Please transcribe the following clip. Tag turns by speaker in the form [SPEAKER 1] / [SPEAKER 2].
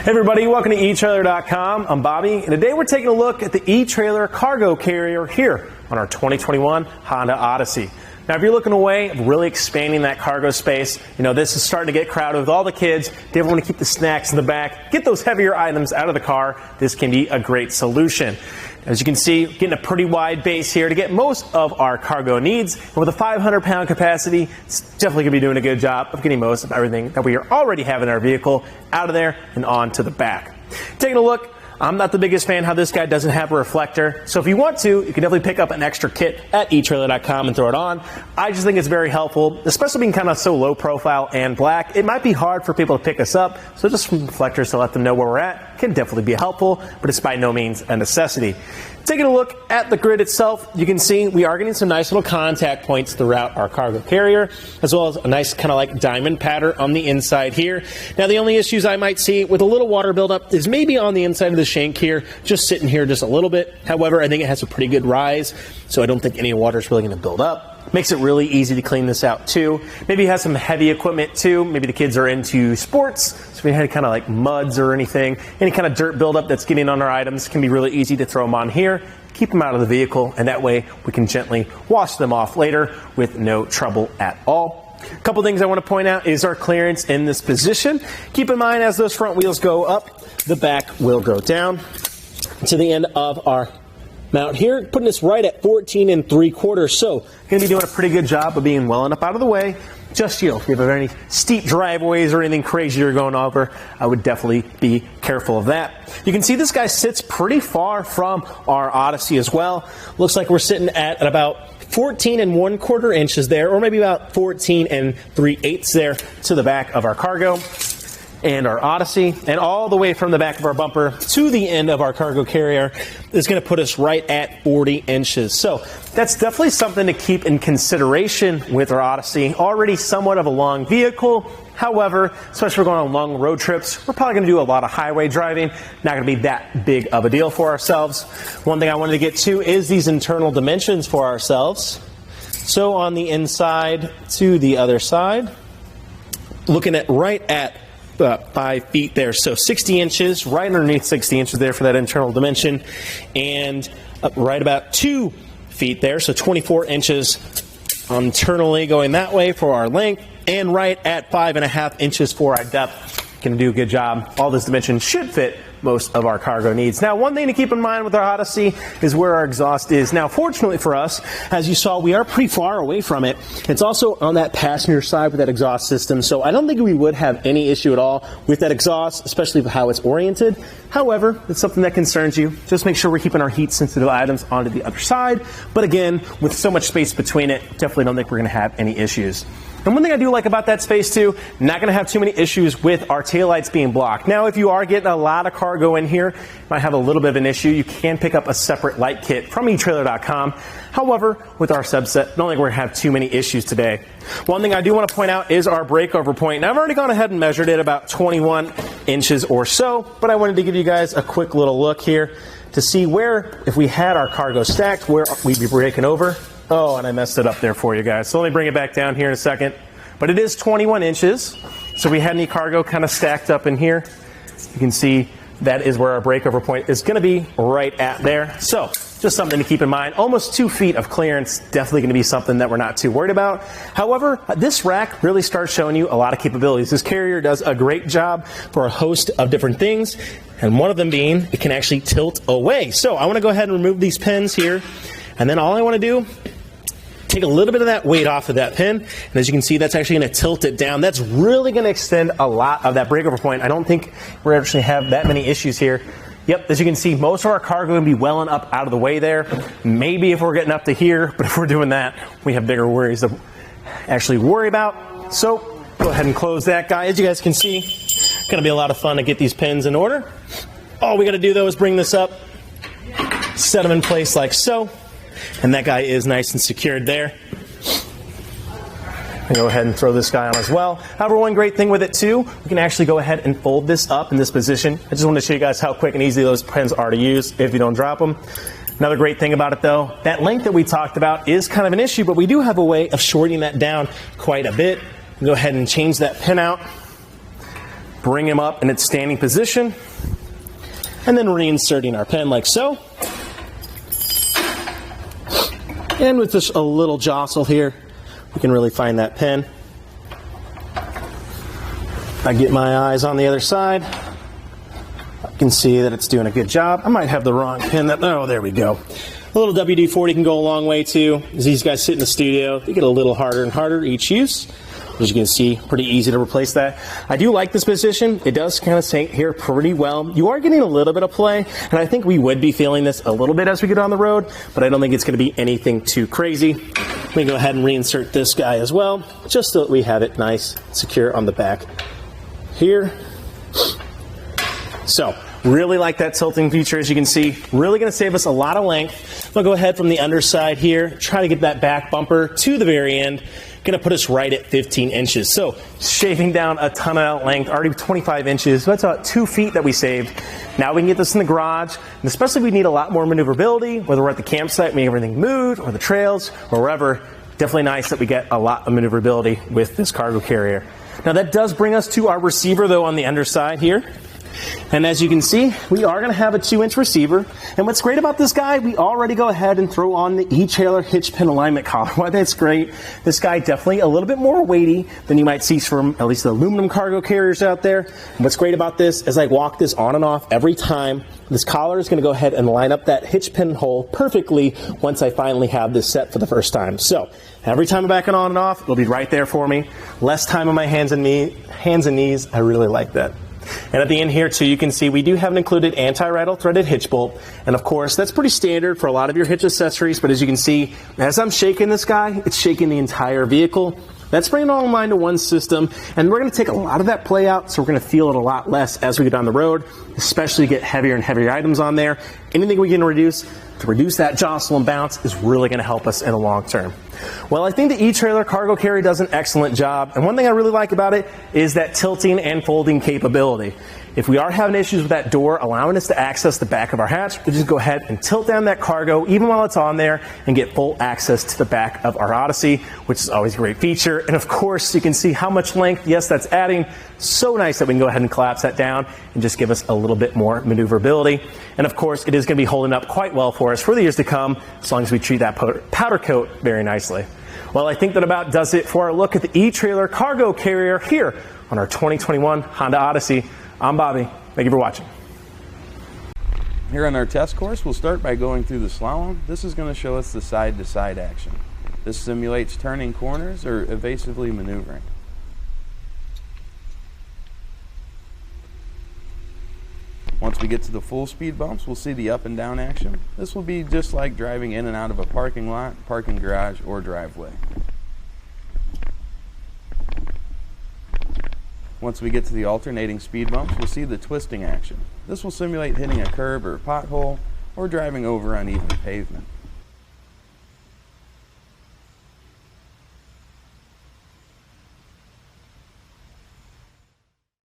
[SPEAKER 1] Hey everybody, welcome to etrailer.com. I'm Bobby, and today we're taking a look at the eTrailer Cargo Carrier here on our 2021 Honda Odyssey. Now, if you're looking away of really expanding that cargo space, you know, this is starting to get crowded with all the kids. They want to keep the snacks in the back, get those heavier items out of the car. This can be a great solution. As you can see, getting a pretty wide base here to get most of our cargo needs. And with a 500-pound capacity, it's definitely going to be doing a good job of getting most of everything that we already have in our vehicle out of there and onto the back. Taking a look, I'm not the biggest fan how this guy doesn't have a reflector. So if you want to, you can definitely pick up an extra kit at etrailer.com and throw it on. I just think it's very helpful, especially being kind of so low profile and black. It might be hard for people to pick us up, so just some reflectors to let them know where we're at can definitely be helpful, but it's by no means a necessity. Taking a look at the grid itself, you can see we are getting some nice little contact points throughout our cargo carrier, as well as a nice kind of like diamond pattern on the inside here. Now, the only issues I might see with a little water buildup is maybe on the inside of the shank here, just sitting here just a little bit. However, I think it has a pretty good rise, so I don't think any water is really going to build up. Makes it really easy to clean this out too. Maybe it has some heavy equipment too. Maybe the kids are into sports, so if we had kind of like muds or anything, any kind of dirt buildup that's getting on our items, can be really easy to throw them on here, keep them out of the vehicle, and that way we can gently wash them off later with no trouble at all. A couple things I want to point out is our clearance in this position. Keep in mind, as those front wheels go up, the back will go down to the end of our mount here, putting this right at 14 3/4. So going to be doing a pretty good job of being well enough out of the way. Just, you know, if you have any steep driveways or anything crazy you're going over, I would definitely be careful of that. You can see this guy sits pretty far from our Odyssey as well. Looks like we're sitting at about 14 1/4 inches there, or maybe about 14 3/8 there to the back of our cargo and our Odyssey, and all the way from the back of our bumper to the end of our cargo carrier is going to put us right at 40 inches. So that's definitely something to keep in consideration with our Odyssey. Already somewhat of a long vehicle. However, especially if we're going on long road trips, we're probably going to do a lot of highway driving. Not going to be that big of a deal for ourselves. One thing I wanted to get to is these internal dimensions for ourselves. So on the inside to the other side, looking at right at 5 feet there, so 60 inches, right underneath 60 inches there for that internal dimension, and right about 2 feet there, so 24 inches internally going that way for our length, and right at 5.5 inches for our depth. Can do a good job. All this dimension should fit most of our cargo needs. Now, one thing to keep in mind with our Odyssey is where our exhaust is. Now, fortunately for us, as you saw, we are pretty far away from it. It's also on that passenger side with that exhaust system, so I don't think we would have any issue at all with that exhaust, especially with how it's oriented. However, it's something that concerns you. Just make sure we're keeping our heat-sensitive items onto the other side. But again, with so much space between it, definitely don't think we're going to have any issues. And one thing I do like about that space too, not going to have too many issues with our taillights being blocked. Now, if you are getting a lot of cargo in here, you might have a little bit of an issue. You can pick up a separate light kit from etrailer.com. However, with our subset, I don't think we're going to have too many issues today. One thing I do want to point out is our breakover point. Now, I've already gone ahead and measured it about 21 inches or so, but I wanted to give you guys a quick little look here to see where, if we had our cargo stacked, where we'd be breaking over. Oh, and I messed it up there for you guys. So let me bring it back down here in a second. But it is 21 inches. So if we had any cargo kind of stacked up in here, you can see that is where our breakover point is going to be right at there. So just something to keep in mind. Almost 2 feet of clearance, definitely going to be something that we're not too worried about. However, this rack really starts showing you a lot of capabilities. This carrier does a great job for a host of different things, and one of them being it can actually tilt away. So I want to go ahead and remove these pins here, and then all I want to do, take a little bit of that weight off of that pin, and as you can see, that's actually going to tilt it down. That's really going to extend a lot of that breakover point. I don't think we're actually have that many issues here. Yep, as you can see, most of our cargo will be well and up out of the way there. Maybe if we're getting up to here, but if we're doing that, we have bigger worries to actually worry about. So go ahead and close that guy. As you guys can see, it's going to be a lot of fun to get these pins in order. All we got to do though is bring this up, set them in place like so. And that guy is nice and secured there. And go ahead and throw this guy on as well. However, one great thing with it too, we can actually go ahead and fold this up in this position. I just want to show you guys how quick and easy those pins are to use if you don't drop them. Another great thing about it though, that length that we talked about is kind of an issue, but we do have a way of shortening that down quite a bit. Go ahead and change that pin out. bring him up in its standing position, and then reinserting our pin like so. And with just a little jostle here, we can really find that pin. I get my eyes on the other side. I can see that it's doing a good job. I might have the wrong pin. Oh, there we go. A little WD-40 can go a long way too. As these guys sit in the studio, they get a little harder and harder each use. As you can see, pretty easy to replace that. I do like this position. It does kind of sink here pretty well. You are getting a little bit of play, and I think we would be feeling this a little bit as we get on the road, but I don't think it's going to be anything too crazy. Let me go ahead and reinsert this guy as well, just so that we have it nice, secure on the back here. So, really like that tilting feature, as you can see. Really going to save us a lot of length. I'll go ahead from the underside here, try to get that back bumper to the very end. Going to put us right at 15 inches. So shaving down a ton of length, already 25 inches. So that's about 2 feet that we saved. Now we can get this in the garage, and especially if we need a lot more maneuverability, whether we're at the campsite, making everything move, or the trails, or wherever. Definitely nice that we get a lot of maneuverability with this cargo carrier. Now that does bring us to our receiver though on the underside here. And as you can see, we are going to have a 2-inch receiver. And what's great about this guy, we already go ahead and throw on the eTrailer hitch pin alignment collar. Why that's great. This guy definitely a little bit more weighty than you might see from at least the aluminum cargo carriers out there. And what's great about this is I walk this on and off every time. This collar is going to go ahead and line up that hitch pin hole perfectly once I finally have this set for the first time. So every time I'm backing on and off, it'll be right there for me. Less time on my hands and knees. I really like that. And at the end here too, you can see we do have an included anti-rattle threaded hitch bolt. And of course, that's pretty standard for a lot of your hitch accessories. But as you can see, as I'm shaking this guy, it's shaking the entire vehicle. That's bringing it all in line to one system. And we're going to take a lot of that play out, so we're going to feel it a lot less as we go down the road, especially get heavier and heavier items on there. Anything we can reduce to reduce that jostle and bounce is really going to help us in the long term. Well, I think the eTrailer Cargo Carrier does an excellent job, and one thing I really like about it is that tilting and folding capability. If we are having issues with that door allowing us to access the back of our hatch, we just go ahead and tilt down that cargo even while it's on there and get full access to the back of our Odyssey, which is always a great feature. And of course, you can see how much length, yes, that's adding. So nice that we can go ahead and collapse that down and just give us a little bit more maneuverability. And of course, it is going to be holding up quite well for us for the years to come, as long as we treat that powder coat very nicely. Well, I think that about does it for our look at the eTrailer Cargo Carrier here on our 2021 Honda Odyssey. I'm Bobby. Thank you for watching.
[SPEAKER 2] Here on our test course, we'll start by going through the slalom. This is going to show us the side-to-side action. This simulates turning corners or evasively maneuvering. Once we get to the full speed bumps, we'll see the up and down action. This will be just like driving in and out of a parking lot, parking garage, or driveway. Once we get to the alternating speed bumps, we'll see the twisting action. This will simulate hitting a curb or pothole or driving over uneven pavement.